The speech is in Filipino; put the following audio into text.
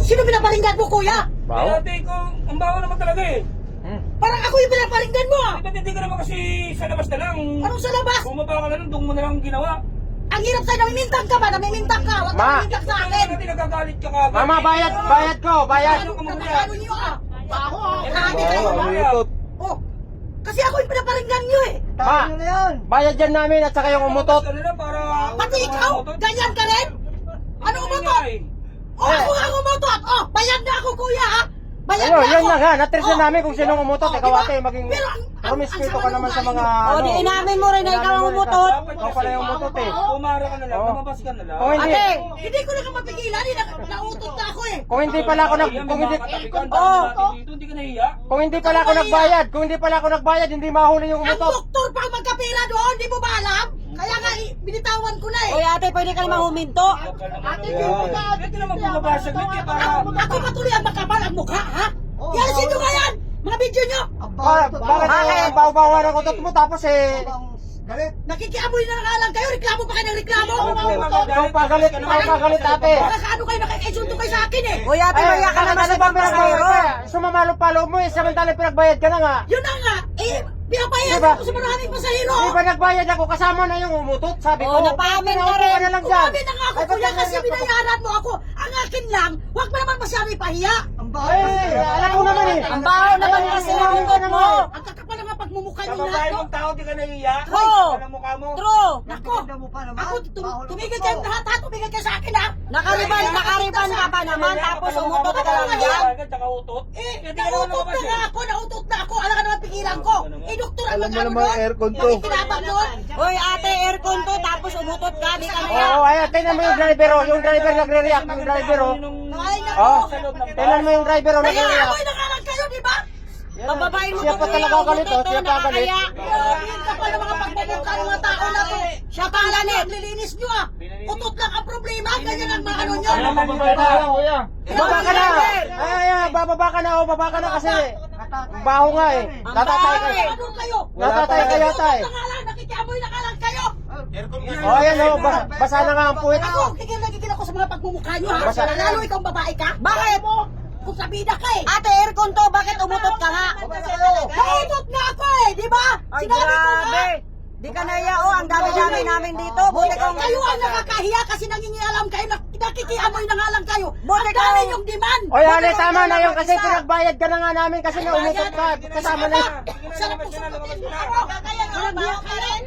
Sino pinaparinggan mo, kuya? Baho? Ate ko, ang baho naman talaga eh. Parang ako yung pinaparinggan mo, ah. Ba't hindi ka naman kasi sa labas na lang? Anong sa labas? Bumaba ka na lang, doon mo na lang ginawa. Ang hirap sa'yo, namimintang ka ba? Namimintang ka. Huwag ka Ma. namimintang sa akin. Hindi nagagalit ka kagad. Mama, bayad ko, bayad. Ano niyo, ah? Baho, ah. Eh, Grabe baho, kayo. baho. Oh, kasi ako yung pinaparinggan niyo, eh. Ma, bayad yan namin at saka yung umutot. Basta nila para... Pati ikaw, ganyan ka rin? Ano umutot? Nangyari? Oh, ako nga umutot. Oh, bayad na ako, kuya, ha? Bayad Ayun, na yan ako. na nga, natres na namin kung sinong umutot. Oh, Ikaw diba? ate, maging Pero promiscuous ang ka naman sa mga... sama O, di inamin mo rin na ikaw ang umutot. Ikaw pala yung umutot eh. Pumara ka na lang, Oo. lumabas ka na lang. Kung hindi, Ate, Hindi ko na ka mapigilan, nautot na ako, eh. kung hindi pala ako Hindi ka nahiya. kung hindi pala ako nagbayad, hindi mahuli yung Ang umutot. doktor pa ang magkapira doon, di mo ba alam? Kaya nga, binitawan ko na, eh. Oy ate, pwede ka naman huminto. Ito naman bumabasag nito eh, para... Ako patuloy ang makapal ang mukha, ha? Yan, sino nga yan? Mga video nyo? Bakit ang bawa-bawa ng utot mo tapos eh... Nakikiamoy na nga lang kayo, reklamo pa kayo ng reklamo. Ikaw pagalit ate. Nakakaano kayo, nakikaisunto kayo sa akin, eh. Oy ate, maya ka naman sa pambayro. Sumamalo-palo mo eh, samantalang pinagbayad ka na nga. Yun na nga, pinabayad Diba? ako sa maraming pasahero. Di ba nagbayad ako kasama na yung umutot? Sabi ko, Oo, napaamin ka rin. na lang dyan. Kumabi na nga ako, Ay, kuya, ba't kasi ganyan? binayaran mo ako. Ang akin lang, huwag mo naman masyado ipahiya. Ay, alam mo naman eh. Ang baho naman kasi ng umutot mo. Ang kakapal nga pagmumukha Sa nyo lahat, babae no? mong tao, di ka nahiya. Oo. Ang mukha mo. True. Nako, ako, tumigil kayo lahat, ha? Tumigil kayo sa akin, ha? Nakariban ka pa naman tapos umutot ka lang yan. Tsaka utot. Nautot na nga ako, nautot na ako. Alam ka naman pigilan ko. Doktor ang Alam mo mag-ano naman, doon. aircon to. Nakikinabang doon. Oy ate, aircon to tapos umutot ka, di ka Oo, naya. ay, tingnan mo yung driver oh. Yung driver nagre-react, yung driver oh. Ay, nako. Oh, tingnan mo yung driver oh, Kaya nagre-react. amoy na nga lang kayo, di ba? Pababain mo Siya to pa kuya, talaga galit, oh. umutot to, Siya pa galit. nakakaya. Yan ka pala mga pagmumukha ng mga tao na to. Siya pa ang ganit. Ang lilinis nyo, ah. Utot lang ang problema. Ganyan ang mga ano nyo. Baba ka na! Ay, bababa ka na oh, baba ka na kasi. Baho nga eh. Natatay ka. Ano kayo? Natatay ka yata eh. Utot na nga lang, nakikiamoy na nga lang kayo. Oh, ayan oh, basa na nga ang puwet. Ako, kikil ako sa mga pagmumukha nyo, ha? Basta- Lalo ikaw babae ka. Bakit? Kung sabida ka, eh. Ate, aircon to, bakit umutot ka nga? Nautot nga ako, eh, di ba? Ay, Sinabi ko nga. grabe. Di ka naya, oh, ang dami-dami namin dito. Buti kang... Kayo ang nakakahiya kasi nangingialam kayo, nakikiamoy na nga lang kayo. Buti Ang dami ka- yung demand. Oy, Ale, tama na yun kasi pinagbayad ka na nga namin kasi naumutot ka. Kasama na yun. Sarap ko sa putin mo. Kaya nga, baho ka rin.